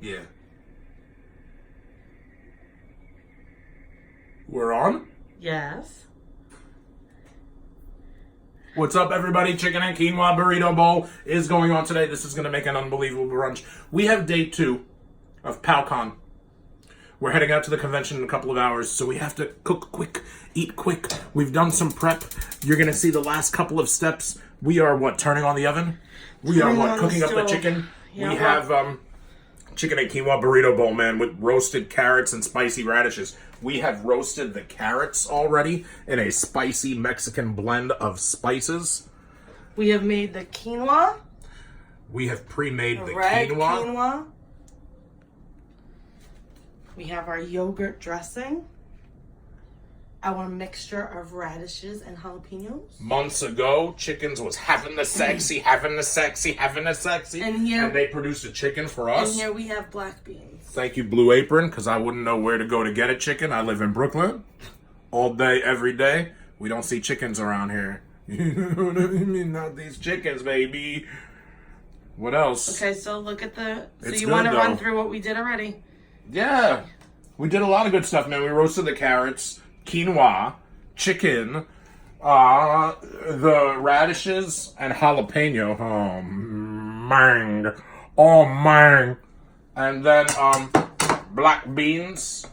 Yeah. We're on? Yes. What's up, everybody? Chicken and quinoa burrito bowl is going on today. This is going to make an unbelievable brunch. We have day 2 of PowCon. We're heading out to the convention in a couple of hours, so we have to cook quick, eat quick. We've done some prep. You're going to see the last couple of steps. We are, turning on the oven? We are, cooking up the chicken? Yeah, we have chicken and quinoa burrito bowl, man, with roasted carrots and spicy radishes. We have roasted the carrots already in a spicy Mexican blend of spices. We have made the quinoa. We have pre-made the red quinoa. We have our yogurt dressing. Our mixture of radishes and jalapenos. Months ago, Chickens was having the sexy. And they produced a chicken for us. And here we have black beans. Thank you, Blue Apron, because I wouldn't know where to go to get a chicken. I live in Brooklyn. All day, every day. We don't see chickens around here. You know what I mean? Not these chickens, baby. What else? Okay, so look at the... So It's you good, want to run though. through what we did already? Yeah. We did a lot of good stuff, man. We roasted the carrots, quinoa, chicken, the radishes, and jalapeno. Oh, man. Oh, man. And then black beans.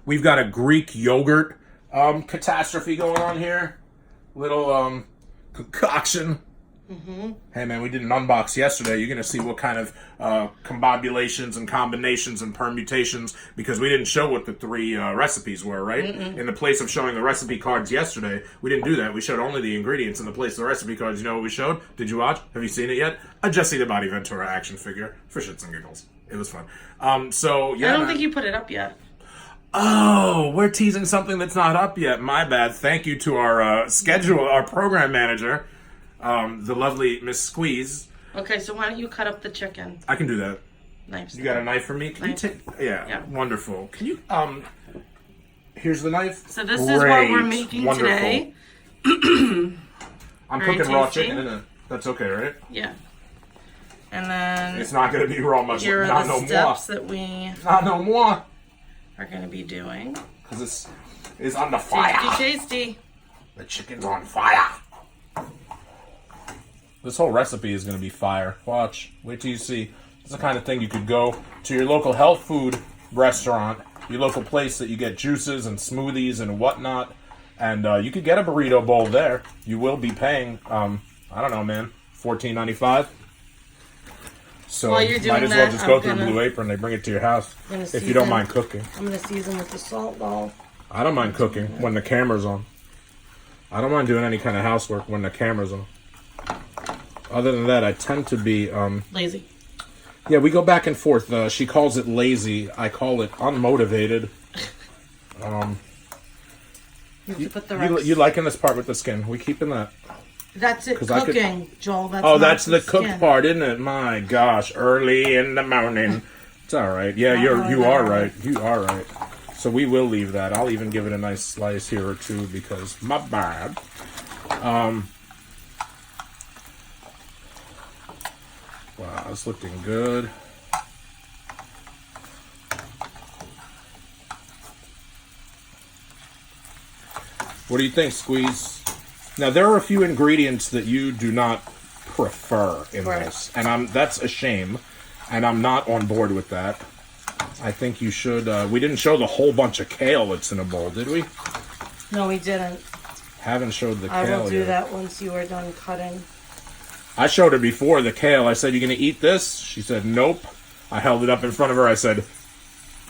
We've got a Greek yogurt catastrophe going on here. Little concoction. Hey, man, we did an unbox yesterday. You're going to see what kind of combobulations and combinations and permutations, because we didn't show what the 3 recipes were, right? In the place of showing the recipe cards yesterday, we didn't do that. We showed only the ingredients in the place of the recipe cards. You know what we showed? Did you watch? Have you seen it yet? A Jesse the Body Ventura action figure for shits and giggles. It was fun. So, yeah. I don't think you put it up yet. Oh, we're teasing something that's not up yet. My bad. Thank you to our our program manager, the lovely Miss Squeeze. Okay, so why don't you cut up the chicken? I can do that. Knives. You got a knife for me? Can Knife. you take? Yeah, wonderful. Can you? Here's the knife. So this is what we're making today. I'm Very cooking raw tasty. chicken, isn't it? That's okay, right? Yeah. And then It's not going to be raw much. here Not are no the steps that we Not no more. are going to be doing. Because it's on the fire. Tasty. The chicken's on fire. This whole recipe is going to be fire. Watch. Wait till you see. It's the kind of thing you could go to your local health food restaurant, your local place that you get juices and smoothies and whatnot, and you could get a burrito bowl there. You will be paying, I don't know, man, $14.95. So While you're might doing as well that, just go I'm through gonna- Blue Apron. They bring it to your house gonna if you don't season. mind cooking. I'm going to season with the salt though. I don't mind cooking when the camera's on. I don't mind doing any kind of housework when the camera's on. Other than that, I tend to be... Lazy. Yeah, we go back and forth. She calls it lazy. I call it unmotivated. You have to put the rest. You liking this part with the skin? We keeping that? That's it, 'Cause I could- cooking, Joel. That's Oh, not that's the skin. cooked part, isn't it? My gosh, early in the morning. It's all right. Yeah, you are right. You are right. So we will leave that. I'll even give it a nice slice here or two because my bad. Wow, it's looking good. What do you think, Squeeze? Now, there are a few ingredients that you do not prefer in Right. this, and that's a shame, and I'm not on board with that. I think you should... we didn't show the whole bunch of kale that's in a bowl, did we? No, we didn't. Haven't showed the I kale will do yet. that once you are done cutting. I showed her before the kale. I said, "You gonna eat this?" She said, "Nope." I held it up in front of her. I said,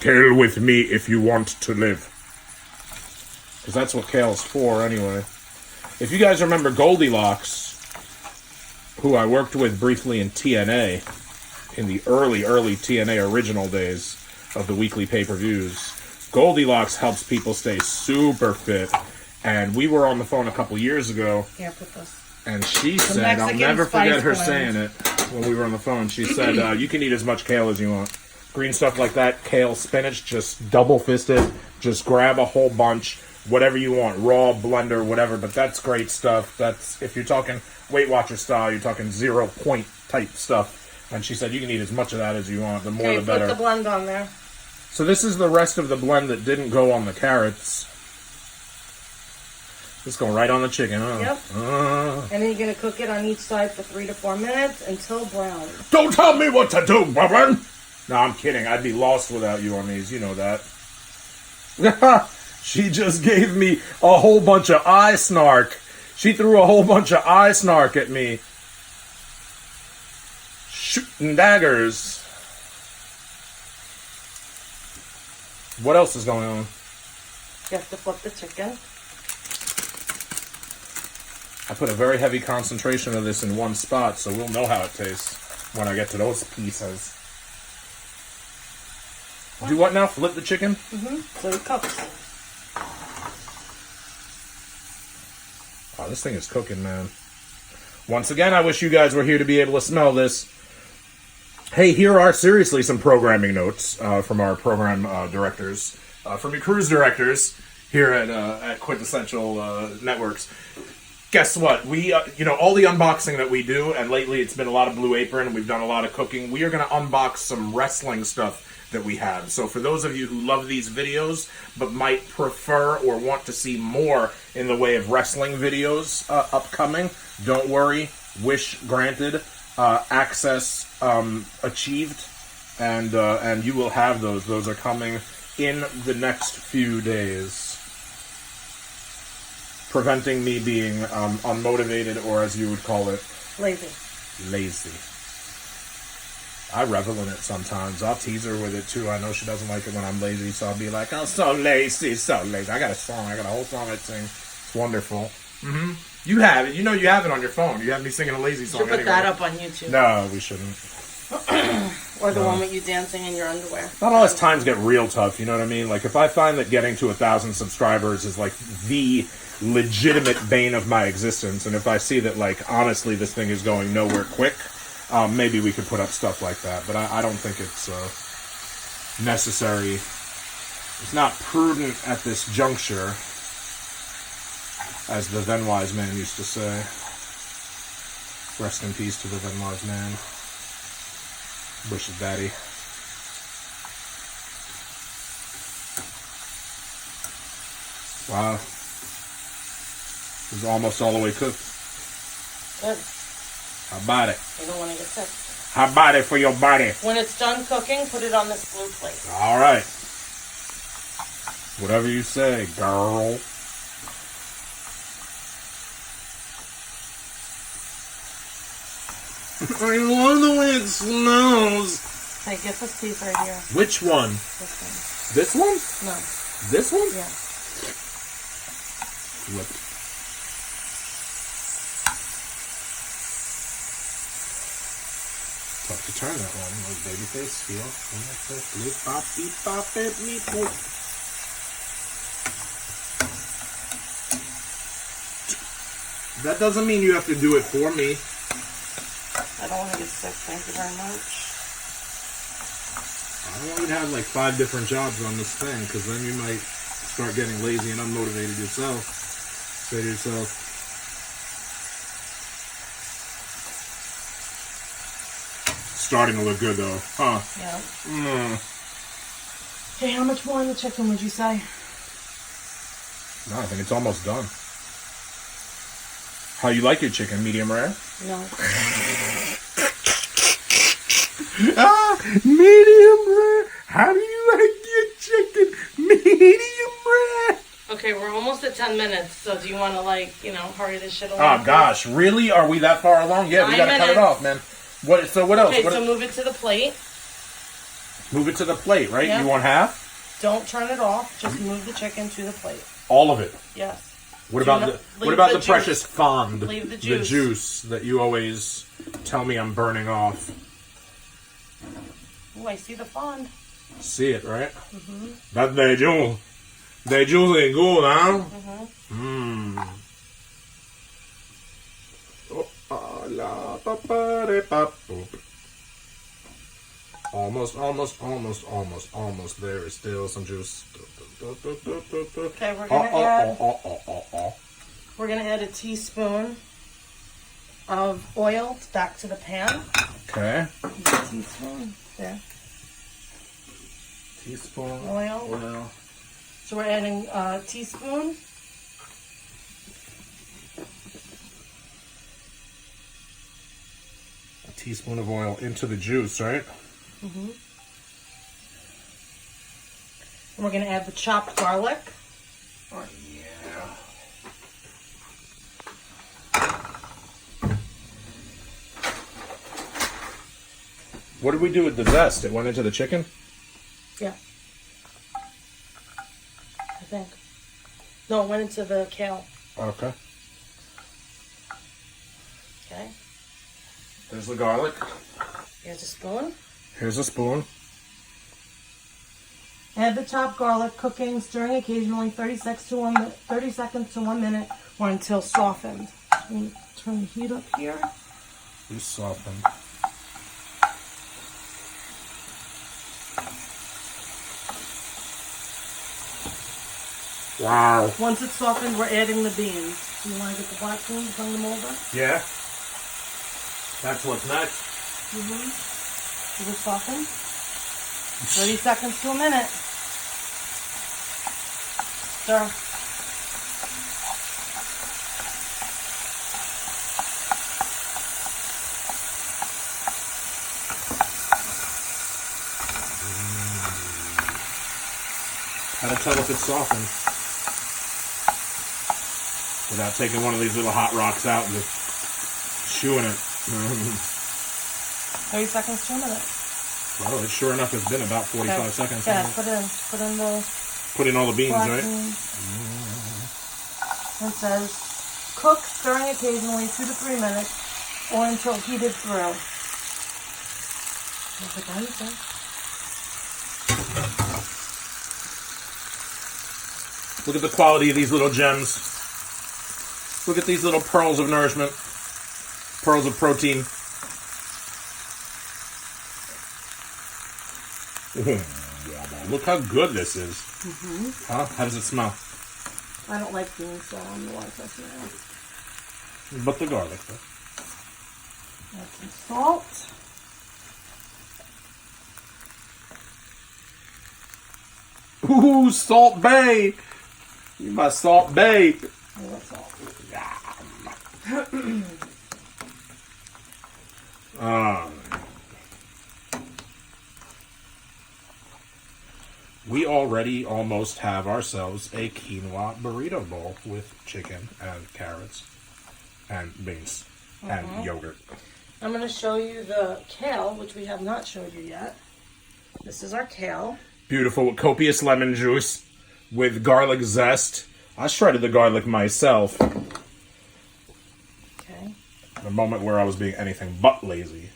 "Kale with me if you want to live." Because that's what kale's for anyway. If you guys remember Goldilocks, who I worked with briefly in TNA, in the early TNA original days of the weekly pay-per-views, Goldilocks helps people stay super fit. And we were on the phone a couple years ago. Here, put this. And she said, I'll Mexican never forget spice her blend. saying it when we were on the phone. She said, you can eat as much kale as you want. Green stuff like that, kale, spinach, just double-fisted. Just grab a whole bunch, whatever you want, raw, blender, whatever. But that's great stuff. That's, if you're talking Weight Watcher style, you're talking 0 point type stuff. And she said you can eat as much of that as you want. The more Okay, the better. put the blend on there. So this is the rest of the blend that didn't go on the carrots. It's going right on the chicken, huh? Yep. And then you're going to cook it on each side for 3 to 4 minutes until brown. Don't tell me what to do, woman! No, I'm kidding. I'd be lost without you on these. You know that. She just gave me a whole bunch of eye snark. She threw a whole bunch of eye snark at me. Shooting daggers. What else is going on? You have to flip the chicken. I put a very heavy concentration of this in one spot, so we'll know how it tastes when I get to those pieces. Do what now? Flip the chicken? So it cooks. Oh, this thing is cooking, man. Once again, I wish you guys were here to be able to smell this. Hey, here are seriously some programming notes from our program directors, from your cruise directors here at Quintessential Networks. Guess what? We, all the unboxing that we do, and lately it's been a lot of Blue Apron, and we've done a lot of cooking. We are going to unbox some wrestling stuff that we have. So for those of you who love these videos, but might prefer or want to see more in the way of wrestling videos upcoming, don't worry. Wish granted. Access achieved. And you will have those. Those are coming in the next few days. Preventing me being unmotivated, or as you would call it, lazy. I revel in it sometimes. I'll tease her with it too. I know she doesn't like it when I'm lazy, so I'll be like, "I'm so lazy, so lazy." I got a song. I got a whole song I sing. It's wonderful. You have it. You know you have it on your phone. You have me singing a lazy song. You should put that up on YouTube. No, we shouldn't. Or the one with you dancing in your underwear. Not always times get real tough, you know what I mean? Like, if I find that getting to 1,000 subscribers is, like, the legitimate bane of my existence, and if I see that, like, honestly, this thing is going nowhere quick, maybe we could put up stuff like that. But I don't think it's necessary. It's not prudent at this juncture, as the then wise man used to say. Rest in peace to the then wise man. Bush's daddy. Wow. It's almost all the way cooked. Good. How about it? You don't want to get sick. How about it for your body? When it's done cooking, put it on this blue plate. All right. Whatever you say, girl. I love the way it smells. Hey, get this piece right here. Which one? This one. This one? No. This one? Yeah. Flip. Tough to turn that one. Like babyface, feel. Beep, bop, beep, bop, beep, beep, beep. That doesn't mean you have to do it for me. I don't want to get sick. Thank you very much. I don't want you to have like 5 different jobs on this thing, because then you might start getting lazy and unmotivated yourself. Say to yourself, starting to look good though, huh? Yeah. Okay, how much more in the chicken would you say? No, I think it's almost done. How you like your chicken? Medium rare? No. Medium rare. How do you like your chicken? Medium rare. Okay, we're almost at 10 minutes, so do you want to, hurry this shit along? Oh, gosh. Really? Are we that far along? Yeah, we 9 gotta cut it minutes. off, man. What else? Okay, so move it to the plate. Move it to the plate, right? Yeah. You want half? Don't turn it off. Just move the chicken to the plate. All of it? Yes. What about the juice. precious fond? Leave the juice. The juice that you always tell me I'm burning off. Oh, I see the fond. See it, right? That's the juice. The juice is good, huh? Almost. There is still some juice. Okay, we're gonna add a teaspoon of oil back to the pan. Okay. Teaspoon. There. Teaspoon. Oil. So we're adding a teaspoon. A teaspoon of oil into the juice, right? Mm-hmm. And we're going to add the chopped garlic. Oh, yeah. What did we do with the zest? It went into the chicken? Yeah. I think. No, it went into the kale. Okay. Okay. There's the garlic. Here's a spoon. Here's a spoon. Add the chopped garlic, cooking, stirring occasionally 30 seconds to 1 minute or until softened. I'm going to turn the heat up here. You soften. Wow. Once it's softened, we're adding the beans. You want to get the black beans, bring them over? Yeah. That's what's next. Mm-hmm. Is it softened? 30 seconds to a minute. Stir. How to tell if it's softened? Without taking one of these little hot rocks out and just chewing it. 30 seconds to a minute. Well, it sure enough has been about 45 Okay. seconds. Yeah, put in the Put in all the beans, black right? beans. It says, cook, stirring occasionally 2 to 3 minutes or until heated through. Look at that. Look at the quality of these little gems. Look at these little pearls of nourishment. Pearls of protein. Look how good this is. Mm-hmm. Huh? How does it smell? I don't like beans, so I'm the one to smell. But the garlic, though. Add some salt. Ooh, Salt Bay! You my Salt Bay! Oh, that's salt. We already almost have ourselves a quinoa burrito bowl with chicken and carrots and beans and yogurt. I'm going to show you the kale, which we have not showed you yet. This is our kale. Beautiful with copious lemon juice with garlic zest. I shredded the garlic myself. Okay. The moment where I was being anything but lazy.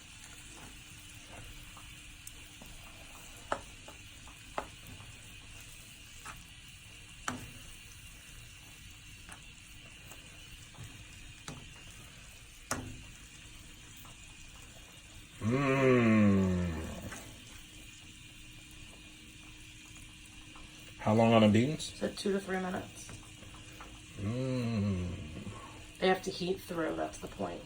How long on the beans? So 2 to 3 minutes. They have to heat through, that's the point.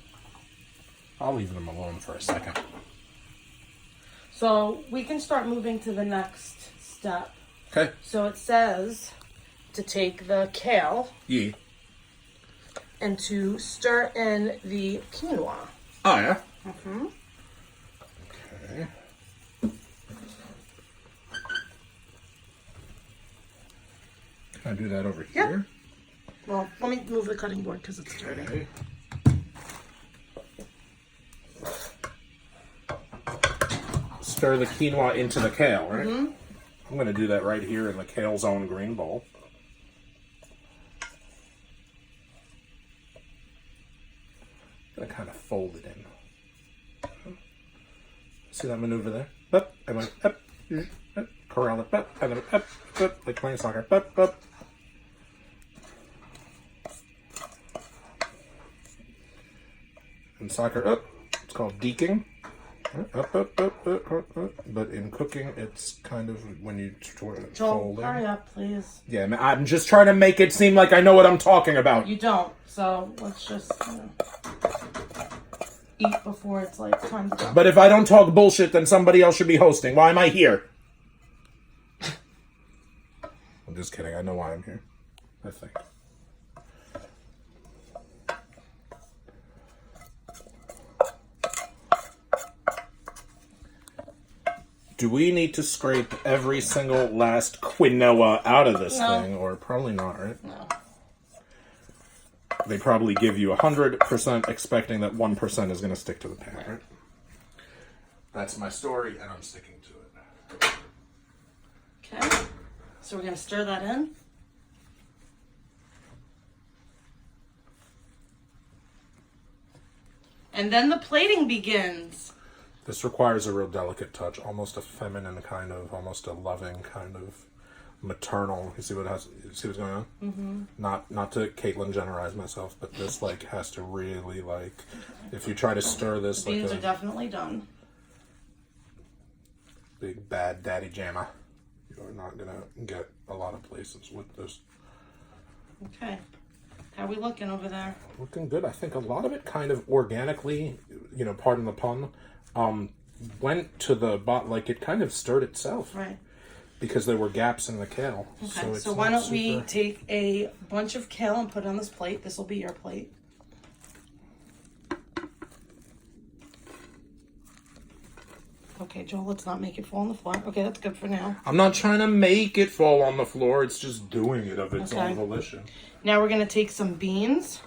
I'll leave them alone for a second. So we can start moving to the next step. Okay. So it says to take the kale Yeah. and to stir in the quinoa. Oh, yeah? Mm-hmm. Okay. Can I do that over Yep. here? Well, let me move the cutting board because it's dirty. Okay. Stir the quinoa into the kale, right? Mm-hmm. I'm going to do that right here in the kale's own green bowl. I'm going to kind of fold it in. See that maneuver there? Up, and then up, up, corral it, up, and then up, up, like playing soccer. Up, up. In soccer, up. It's called deking. Up, up, up, up, up, up. But in cooking, it's kind of when you Joel, fold in. hurry up, please. Yeah, I'm just trying to make it seem like I know what I'm talking about. You don't, so let's just... eat before it's like time to go. But if I don't talk bullshit, then somebody else should be hosting. Why am I here? I'm just kidding. I know why I'm here. I think. Do we need to scrape every single last quinoa out of this thing? Or probably not, right? No. They probably give you 100% expecting that 1% is going to stick to the pan, right? That's my story, and I'm sticking to it. Okay. So we're going to stir that in. And then the plating begins. This requires a real delicate touch, almost a feminine kind of, almost a loving kind of maternal. You see what's going on? Mm-hmm. Not to Caitlyn Jennerize myself, but this like has to really like, if you try to stir this, the beans are definitely done. Big bad daddy jamma, you are not gonna get a lot of places with this. Okay, how are we looking over there? Looking good. I think a lot of it kind of organically, pardon the pun, went to the like it kind of stirred itself. Right. Because there were gaps in the kale. Okay, so why don't we take a bunch of kale and put it on this plate. This will be your plate. Okay, Joel, let's not make it fall on the floor. Okay, that's good for now. I'm not trying to make it fall on the floor. It's just doing it of its own volition. Now we're going to take some beans.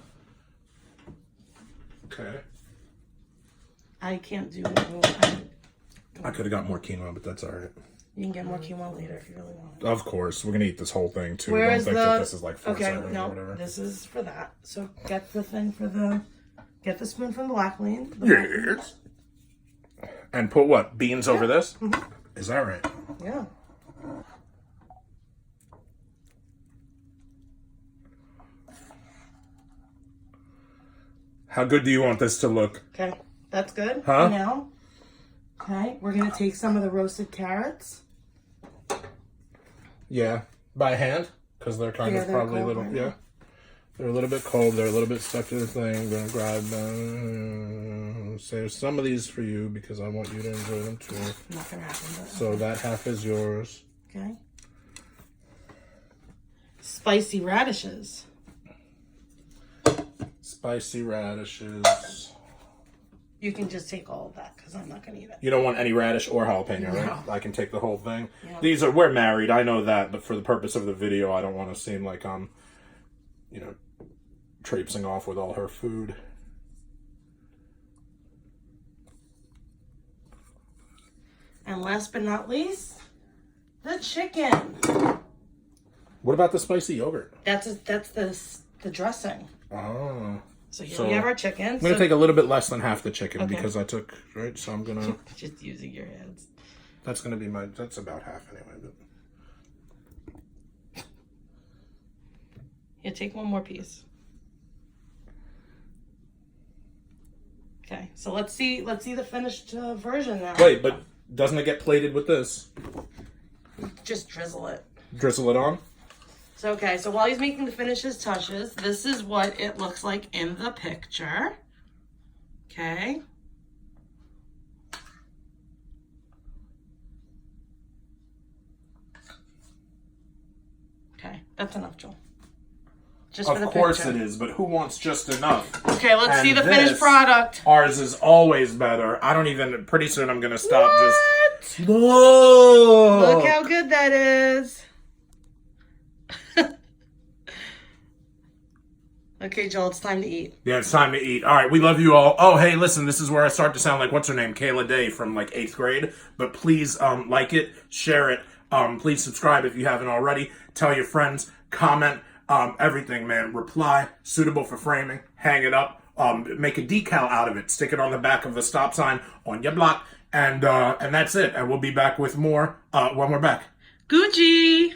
Okay. I can't do I could have got more quinoa, but that's all right. You can get more quinoa later if you really want. Of course. We're going to eat this whole thing, too. Where Don't is think that this is like 4 seconds no, or whatever. this is for that. So get the thing for the... Get the spoon from the black bean. Yes. And put what? Beans over this? Mm-hmm. Is that right? Yeah. How good do you want this to look? Okay, that's good. Huh? Now, okay, we're going to take some of the roasted carrots. Yeah. By hand? Because they're kind of probably a little... Yeah. They're a little bit cold. They're a little bit stuck to the thing. I'm going to grab them. Save some of these for you because I want you to enjoy them too. Not going to happen. But so that half is yours. Okay. Spicy radishes. Spicy radishes. You can just take all of that because I'm not going to eat it. You don't want any radish or jalapeno, right? I can take the whole thing. Yep. We're married. I know that. But for the purpose of the video, I don't want to seem like I'm, traipsing off with all her food. And last but not least, the chicken. What about the spicy yogurt? That's the dressing. Oh. So here we have our chicken. I'm going to take a little bit less than half the chicken because I took, right? So I'm going to... Just using your hands. That's going to be that's about half anyway. But... Yeah, take one more piece. Okay, so let's see the finished version now. Wait, but doesn't it get plated with this? Just drizzle it. Drizzle it on? So, okay, so while he's making the finishes touches, this is what it looks like in the picture. Okay. Okay, that's enough, Joel. Just for the picture. Of course it is, but who wants just enough? Okay, let's see the finished product. Ours is always better. Pretty soon I'm going to stop just... Look! Look how good that is. Okay, Joel, it's time to eat. Yeah, it's time to eat. All right, we love you all. Oh, hey, listen, this is where I start to sound like, what's her name? Kayla Day from, 8th grade. But please like it, share it. Please subscribe if you haven't already. Tell your friends, comment, everything, man. Reply, suitable for framing, hang it up, make a decal out of it. Stick it on the back of the stop sign on your block. And that's it. And we'll be back with more when we're back. Gucci!